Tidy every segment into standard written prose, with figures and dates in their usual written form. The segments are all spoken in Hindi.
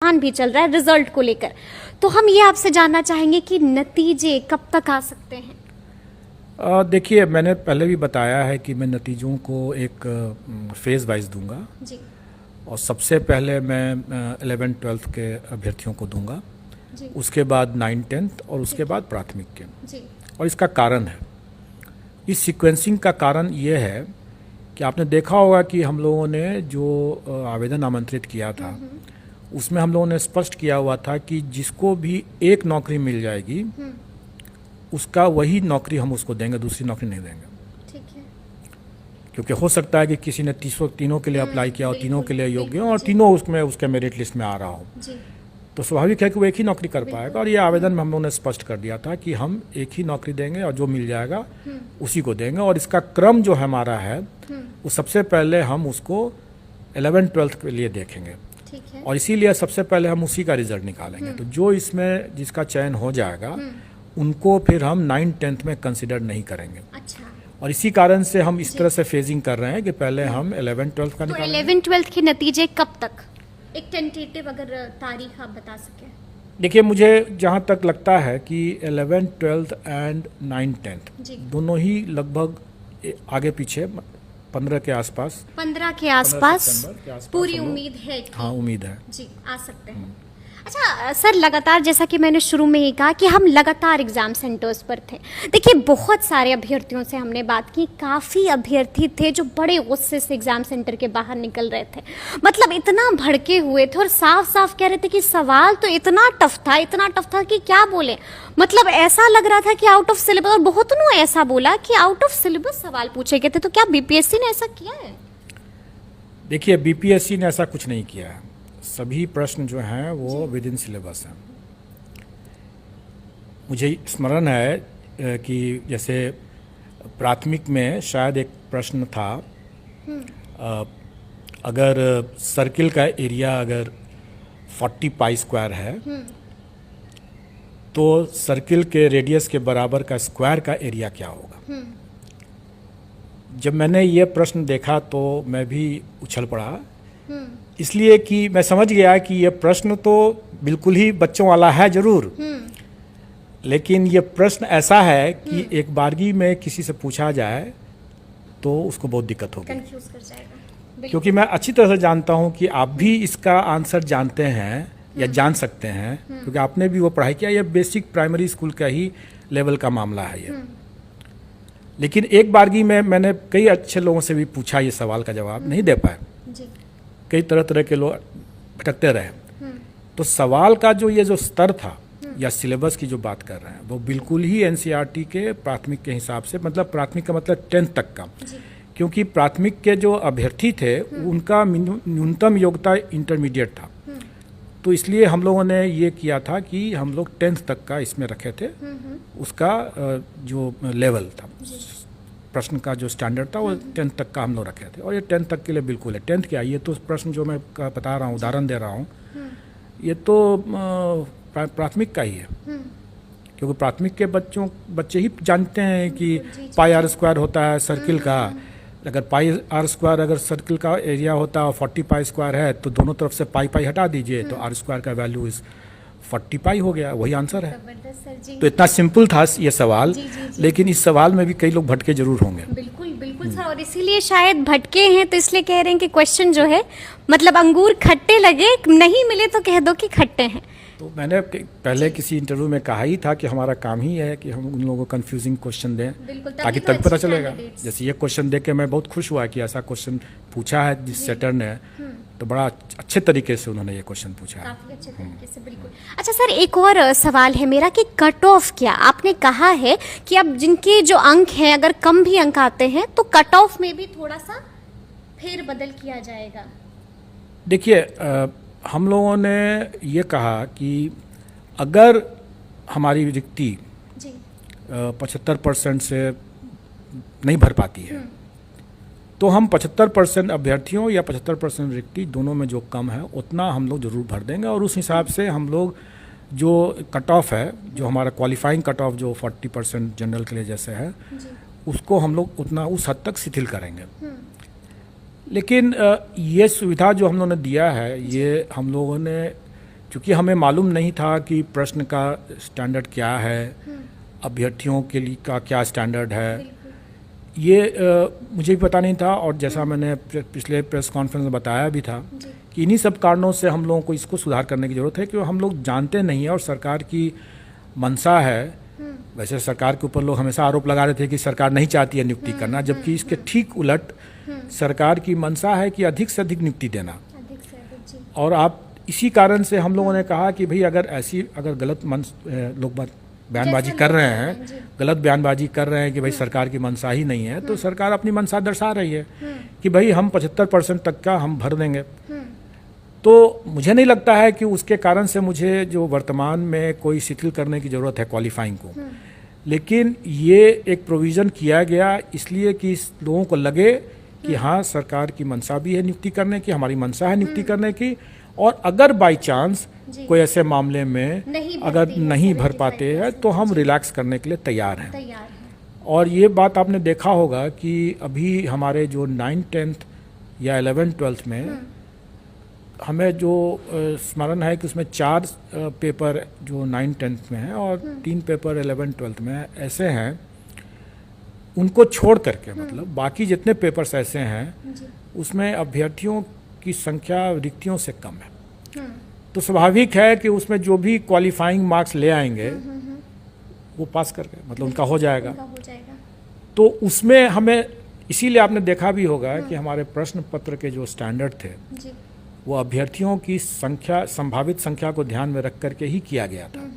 तूफान भी चल रहा है रिजल्ट को लेकर, तो हम ये आपसे जानना चाहेंगे कि नतीजे कब तक आ सकते हैं? देखिए, मैंने पहले भी बताया है कि मैं नतीजों को एक फेज़ वाइज दूंगा जी और सबसे पहले मैं 11th-12th के अभ्यर्थियों को दूंगा, जी उसके बाद 9th-10th और उसके बाद प्राथमिक के। जी और इसका कारण है, इस सीक्वेंसिंग का कारण ये है कि आपने देखा होगा कि हम लोगों ने जो आवेदन आमंत्रित किया था उसमें हम लोगों ने स्पष्ट किया हुआ था कि जिसको भी एक नौकरी मिल जाएगी उसका वही नौकरी हम उसको देंगे, दूसरी नौकरी नहीं देंगे। ठीक है। क्योंकि हो सकता है कि किसी ने तीनों के लिए अप्लाई किया हो, तीनों के लिए योग्य हो और तीनों उसमें उसके मेरिट लिस्ट में आ रहा हो, जी तो स्वाभाविक है कि वो एक ही नौकरी कर पाएगा। और ये आवेदन में हम लोगों ने स्पष्ट कर दिया था कि हम एक ही नौकरी देंगे और जो मिल जाएगा उसी को देंगे। और इसका क्रम जो हमारा है वो सबसे पहले हम उसको 11th-12th के लिए देखेंगे ठीक है। और इसीलिए सबसे पहले हम उसी का रिजल्ट निकालेंगे। तो जो इसमें जिसका चयन हो जाएगा उनको फिर हम 9th-10th में कंसिडर नहीं करेंगे। अच्छा, और इसी कारण से हम इस तरह से फेजिंग कर रहे हैं कि पहले हम 11th-12th का तो निकालेंगे। 11th-12th के नतीजे कब तक, एक टेंटेटिव अगर तारीख आप बता सकें? देखिए, मुझे जहाँ तक लगता है कि 11th-12th एंड 9th-10th जी। दोनों ही लगभग आगे पीछे 15 के आसपास 15 के आसपास सितंबर के आसपास पूरी हम लोग- उम्मीद है कि हाँ, उम्मीद है। जी आ सकते हैं। अच्छा सर, लगातार जैसा कि मैंने शुरू में ही कहा कि हम लगातार एग्जाम सेंटर्स पर थे। देखिए, बहुत सारे अभ्यर्थियों से हमने बात की, काफ़ी अभ्यर्थी थे जो बड़े गुस्से से एग्जाम सेंटर के बाहर निकल रहे थे, मतलब इतना भड़के हुए थे और साफ साफ कह रहे थे कि सवाल तो इतना टफ था कि क्या बोले, मतलब ऐसा लग रहा था कि आउट ऑफ सिलेबस। और बहुत ने ऐसा बोला कि आउट ऑफ सिलेबस सवाल पूछे गए थे। तो क्या बीपीएससी ने ऐसा किया है? देखिए, बीपीएससी ने ऐसा कुछ नहीं किया है। सभी प्रश्न जो हैं वो विद इन सिलेबस हैं। मुझे स्मरण है कि जैसे प्राथमिक में शायद एक प्रश्न था, अगर सर्किल का एरिया अगर 40 पाई स्क्वायर है तो सर्किल के रेडियस के बराबर का स्क्वायर का एरिया क्या होगा। जब मैंने ये प्रश्न देखा तो मैं भी उछल पड़ा, इसलिए कि मैं समझ गया कि ये प्रश्न तो बिल्कुल ही बच्चों वाला है जरूर, लेकिन ये प्रश्न ऐसा है कि एक बारगी में किसी से पूछा जाए तो उसको बहुत दिक्कत होगी, कंफ्यूज कर जाएगा। क्योंकि मैं अच्छी तरह से जानता हूं कि आप भी इसका आंसर जानते हैं या जान सकते हैं, क्योंकि आपने भी वो पढ़ाई किया। ये बेसिक प्राइमरी स्कूल का ही लेवल का मामला है ये। लेकिन एक बारगी में मैंने कई अच्छे लोगों से भी पूछा, ये सवाल का जवाब नहीं दे पाए। जी कई तरह तरह के लोग भटकते रहे। तो सवाल का जो स्तर था या सिलेबस की जो बात कर रहे हैं वो बिल्कुल ही एनसीईआरटी के प्राथमिक के हिसाब से, मतलब प्राथमिक का मतलब 10th तक का, क्योंकि प्राथमिक के जो अभ्यर्थी थे उनका न्यूनतम योग्यता इंटरमीडिएट था। तो इसलिए हम लोगों ने ये किया था कि हम लोग 10th तक का इसमें रखे थे, उसका जो लेवल था, प्रश्न का जो स्टैंडर्ड था वो 10th तक का हम लोग रखे थे। और ये 10th तक के लिए बिल्कुल है। 10th क्या, ये तो प्रश्न जो मैं बता रहा हूँ, उदाहरण दे रहा हूँ, ये तो प्राथमिक का ही है, क्योंकि प्राथमिक के बच्चे ही जानते हैं कि पाई आर स्क्वायर होता है सर्किल का। अगर पाई आर स्क्वायर अगर सर्किल का एरिया होता है 40 पाई स्क्वायर है तो दोनों तरफ से पाई पाई हटा दीजिए तो आर स्क्वायर का वैल्यू इस 40 पाई हो गया, वही आंसर है। जबरदस्त सर जी। तो इतना सिंपल था ये सवाल। जी, जी, जी। लेकिन इस सवाल में भी कई लोग भटके जरूर होंगे। बिल्कुल बिल्कुल सर, और इसीलिए शायद भटके हैं, तो इसलिए कह रहे हैं कि क्वेश्चन जो है, मतलब अंगूर खट्टे लगे, नहीं मिले तो कह दो कि खट्टे हैं। तो मैंने पहले किसी इंटरव्यू में कहा ही था कि हमारा काम ही है कि हम उन लोगों को कंफ्यूजिंग क्वेश्चन दें, बिल्कुल, ताकि तभी तो तब पता अच्छे चलेगा। candidates। जैसे ये क्वेश्चन देख के मैं बहुत खुश हुआ कि ऐसा क्वेश्चन पूछा है जिस सेटर ने, तो बड़ा अच्छे तरीके से उन्होंने ये क्वेश्चन पूछा है। काफी अच्छे तरीके से, बिल्कुल। अच्छा सर, एक और सवाल है मेरा कि कट ऑफ क्या, आपने कहा है कि अब जिनके जो अंक हैं अगर कम भी अंक आते हैं तो कट ऑफ में भी थोड़ा सा फेर बदल किया जाएगा। देखिए, हम लोगों ने ये कहा कि अगर हमारी रिक्ति जी 75% से नहीं भर पाती है तो हम 75% अभ्यर्थियों या 75% रिक्ति दोनों में जो कम है उतना हम लोग जरूर भर देंगे। और उस हिसाब से हम लोग जो कट ऑफ है, जो हमारा क्वालिफाइंग कट ऑफ जो 40% जनरल के लिए जैसे है, उसको हम लोग उतना उस हद तक शिथिल करेंगे। लेकिन ये सुविधा जो हम लोगों ने दिया है, ये हम लोगों ने क्योंकि हमें मालूम नहीं था कि प्रश्न का स्टैंडर्ड क्या है, अभ्यर्थियों के लिए का क्या स्टैंडर्ड है, ये मुझे भी पता नहीं था। और जैसा मैंने पिछले प्रेस कॉन्फ्रेंस में बताया भी था कि इन्हीं सब कारणों से हम लोगों को इसको सुधार करने की ज़रूरत है, क्योंकि हम लोग जानते नहीं है और सरकार की मंशा है। वैसे सरकार के ऊपर लोग हमेशा आरोप लगा रहे थे कि सरकार नहीं चाहती है नियुक्ति करना, जबकि इसके ठीक उलट सरकार की मंशा है कि अधिक से अधिक नियुक्ति देना। अधिक से अधिक, जी। और आप इसी कारण से हम लोगों ने कहा कि भाई अगर गलत लोग बयानबाजी कर रहे हैं, गलत बयानबाजी कर रहे हैं कि भाई सरकार की मंशा ही नहीं है, तो सरकार अपनी मंशा दर्शा रही है कि भाई हम 75% तक का हम भर देंगे। तो मुझे नहीं लगता है कि उसके कारण से मुझे जो वर्तमान में कोई शिथिल करने की ज़रूरत है क्वालिफाइंग को, लेकिन ये एक प्रोविज़न किया गया इसलिए कि लोगों को लगे कि हाँ सरकार की मंशा भी है नियुक्ति करने की, हमारी मंशा है नियुक्ति करने की, और अगर बाई चांस कोई ऐसे मामले में अगर नहीं भर पाते हैं तो हम रिलैक्स करने के लिए तैयार हैं। और ये बात आपने देखा होगा कि अभी हमारे जो 9th 10th या 11th 12th में हमें जो स्मरण है कि उसमें 4 पेपर जो 9th 10th में हैं और 3 पेपर 11th 12th में ऐसे हैं, उनको छोड़ करके मतलब बाकी जितने पेपर्स ऐसे हैं उसमें अभ्यर्थियों की संख्या रिक्तियों से कम है। तो स्वाभाविक है कि उसमें जो भी क्वालिफाइंग मार्क्स ले आएंगे वो पास करके मतलब उनका हो जाएगा। तो उसमें हमें इसीलिए आपने देखा भी होगा कि हमारे प्रश्न पत्र के जो स्टैंडर्ड थे वो अभ्यर्थियों की संख्या, संभावित संख्या को ध्यान में रख करके ही किया गया था।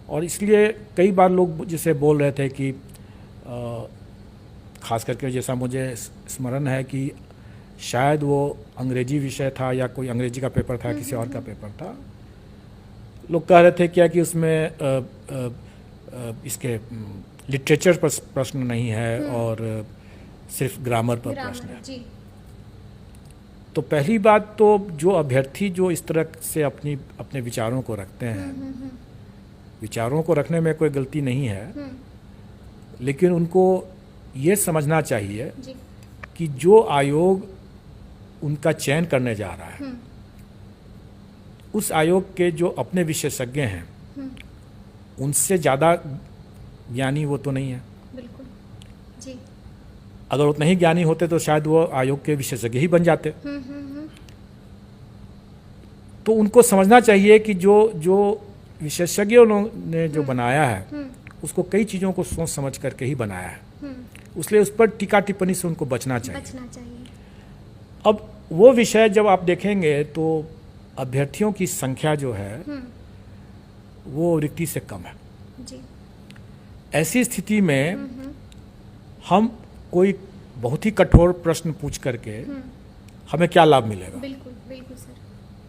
और इसलिए कई बार लोग जिसे बोल रहे थे कि खास करके जैसा मुझे स्मरण है कि शायद वो अंग्रेजी विषय था या कोई अंग्रेजी का पेपर था, किसी और का पेपर था, लोग कह रहे थे क्या कि उसमें इसके लिटरेचर पर प्रश्न नहीं है और सिर्फ ग्रामर पर प्रश्न है। तो पहली बात तो जो अभ्यर्थी जो इस तरह से अपने विचारों को रखते हैं, विचारों को रखने में कोई गलती नहीं है, लेकिन उनको ये समझना चाहिए कि जो आयोग उनका चयन करने जा रहा है उस आयोग के जो अपने विशेषज्ञ हैं उनसे ज़्यादा ज्ञानी वो तो नहीं है। बिल्कुल जी। अगर उतने ही ज्ञानी होते तो शायद वो आयोग के विशेषज्ञ ही बन जाते। तो उनको समझना चाहिए कि जो विशेषज्ञों ने जो बनाया है उसको कई चीज़ों को सोच समझ करके ही बनाया है, इसलिए उस पर टीका टिप्पणी से उनको बचना चाहिए। अब वो विषय जब आप देखेंगे तो अभ्यर्थियों की संख्या जो है वो रिक्ति से कम है जी। ऐसी स्थिति में हम कोई बहुत ही कठोर प्रश्न पूछ करके हमें क्या लाभ मिलेगा? बिल्कुल बिल्कुल सर।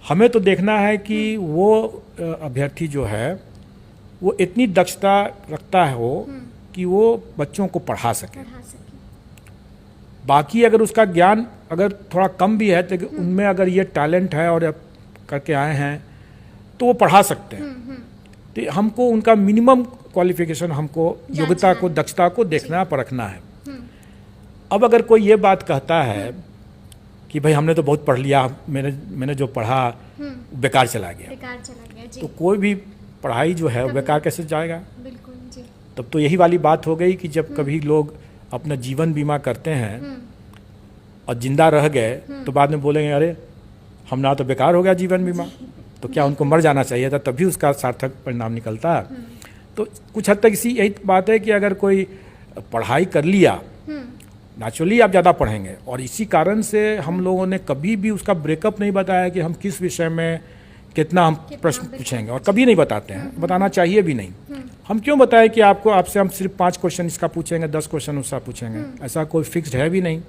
हमें तो देखना है कि वो अभ्यर्थी जो है वो इतनी दक्षता रखता है कि वो बच्चों को पढ़ा सके। बाकी अगर उसका ज्ञान अगर थोड़ा कम भी है तो उनमें अगर ये टैलेंट है और करके आए हैं तो वो पढ़ा सकते हैं। तो हमको उनका मिनिमम क्वालिफिकेशन, हमको योग्यता को, दक्षता को देखना परखना है। अब अगर कोई ये बात कहता है कि भाई हमने तो बहुत पढ़ लिया, मैंने जो पढ़ा बेकार चला गया जी। तो कोई भी पढ़ाई जो है बेकार कैसे जाएगा? बिल्कुल जी। तब तो यही वाली बात हो गई कि जब कभी लोग अपना जीवन बीमा करते हैं और जिंदा रह गए तो बाद में बोलेंगे अरे हमारा तो बेकार हो गया जीवन बीमा। तो क्या उनको मर जाना चाहिए था तभी उसका सार्थक परिणाम निकलता है? तो कुछ हद तक यही बात है कि अगर कोई पढ़ाई कर लिया, नेचुरली आप ज़्यादा पढ़ेंगे। और इसी कारण से हम लोगों ने कभी भी उसका ब्रेकअप नहीं बताया कि हम किस विषय में कितना हम प्रश्न पूछेंगे, और कभी नहीं बताते हैं, बताना चाहिए भी नहीं। हम क्यों बताएं कि आपसे हम सिर्फ 5 क्वेश्चन इसका पूछेंगे, 10 क्वेश्चन उसका पूछेंगे? ऐसा कोई फिक्स्ड है भी नहीं।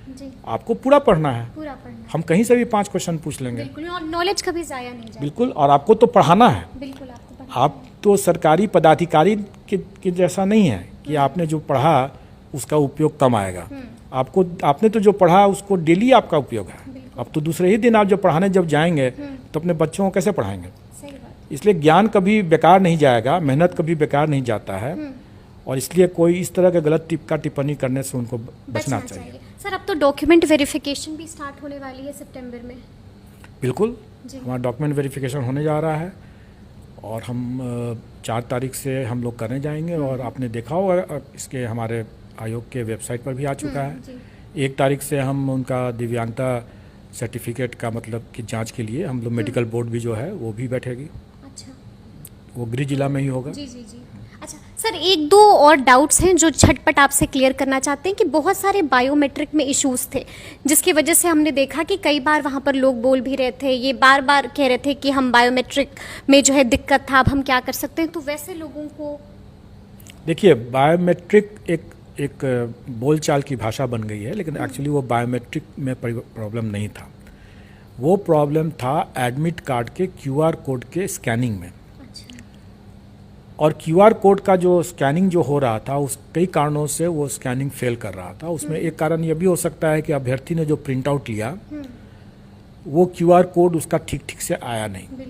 जी। आपको पूरा पढ़ना है। हम कहीं से भी 5 क्वेश्चन पूछ लेंगे। बिल्कुल, और नॉलेज कभी जाया नहीं जाएगा। बिल्कुल, और आपको तो पढ़ाना है। बिल्कुल, आप तो सरकारी पदाधिकारी के जैसा नहीं है कि आपने जो पढ़ा उसका उपयोग कम आएगा। आपने तो जो पढ़ा उसको डेली आपका उपयोग है। अब तो दूसरे ही दिन आप जब पढ़ाने जब जाएंगे तो अपने बच्चों को कैसे पढ़ाएंगे? सही बात। इसलिए ज्ञान कभी बेकार नहीं जाएगा, मेहनत कभी बेकार नहीं जाता है। और इसलिए कोई इस तरह के गलत टिप्पणी करने से उनको बचना चाहिए। सर, अब तो डॉक्यूमेंट वेरिफिकेशन भी स्टार्ट होने वाली है सितंबर में। बिल्कुल, जी। हमारा डॉक्यूमेंट वेरिफिकेशन होने जा रहा है और हम 4 तारीख से हम लोग करने जाएंगे। और आपने देखा होगा इसके हमारे आयोग के वेबसाइट पर भी आ चुका है। जी। 1 तारीख से हम उनका दिव्यांगता सर्टिफिकेट का मतलब कि जांच के लिए हम लोग मेडिकल बोर्ड भी जो है वो भी बैठेगी। अच्छा। वो गृह जिला में ही होगा। जी जी जी। अच्छा सर, एक दो और डाउट्स हैं जो झटपट आपसे क्लियर करना चाहते हैं कि बहुत सारे बायोमेट्रिक में इश्यूज थे, जिसकी वजह से हमने देखा कि कई बार वहाँ पर लोग बोल भी रहे थे, ये बार बार कह रहे थे कि हम बायोमेट्रिक में जो है दिक्कत था, अब हम क्या कर सकते हैं। तो वैसे लोगों को देखिए, बायोमेट्रिक एक बोलचाल की भाषा बन गई है, लेकिन एक्चुअली वो बायोमेट्रिक में प्रॉब्लम नहीं था। वो प्रॉब्लम था एडमिट कार्ड के QR कोड के स्कैनिंग में। और QR कोड का जो स्कैनिंग जो हो रहा था, उस कई कारणों से वो स्कैनिंग फेल कर रहा था। उसमें एक कारण यह भी हो सकता है कि अभ्यर्थी ने जो प्रिंट आउट लिया वो QR कोड उसका ठीक से आया नहीं।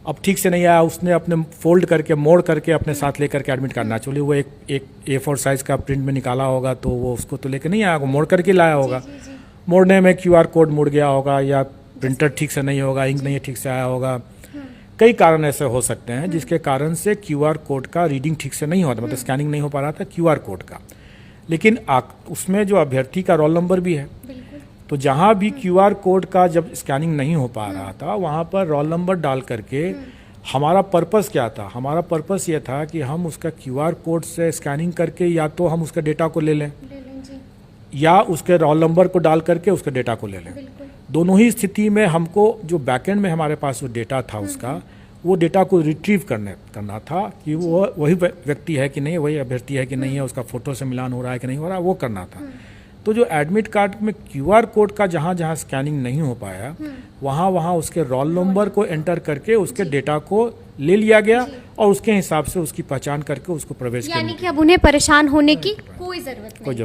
अब ठीक से नहीं आया, उसने अपने फोल्ड करके मोड़ करके अपने साथ लेकर के एडमिट कार्ड ना चले, वो एक A4 साइज का प्रिंट में निकाला होगा तो वो उसको तो लेकर नहीं आया, वो मोड़ करके लाया होगा। मोड़ने में QR कोड मुड़ गया होगा, या प्रिंटर ठीक से नहीं होगा, इंक नहीं ठीक से आया होगा। कई कारण ऐसे हो सकते हैं जिसके कारण से QR कोड का रीडिंग ठीक से नहीं होता, मतलब स्कैनिंग नहीं हो पा रहा था QR कोड का। लेकिन उसमें जो अभ्यर्थी का रोल नंबर भी है, तो जहाँ भी QR कोड का जब स्कैनिंग नहीं हो पा रहा था वहाँ पर रोल नंबर डाल करके हमारा पर्पस क्या था? हमारा पर्पस ये था कि हम उसका QR कोड से स्कैनिंग करके या तो हम उसका डेटा को ले लें या उसके रोल नंबर को डाल करके उसके डेटा को ले लें। दोनों ही स्थिति में हमको जो बैकएंड में हमारे पास जो डेटा था उसका, वो डेटा को रिट्रीव करना था कि वो वही व्यक्ति है कि नहीं, वही अभ्यर्थी है कि नहीं है, उसका फोटो से मिलान हो रहा है कि नहीं हो रहा है, वो करना था। तो जो एडमिट कार्ड में QR कोड का जहाँ जहाँ स्कैनिंग नहीं हो पाया वहाँ उसके रोल नंबर को एंटर करके उसके डेटा को ले लिया गया और उसके हिसाब से उसकी पहचान करके उसको प्रवेश यानी कि अब उन्हें परेशान होने की कोई जरूरत नहीं।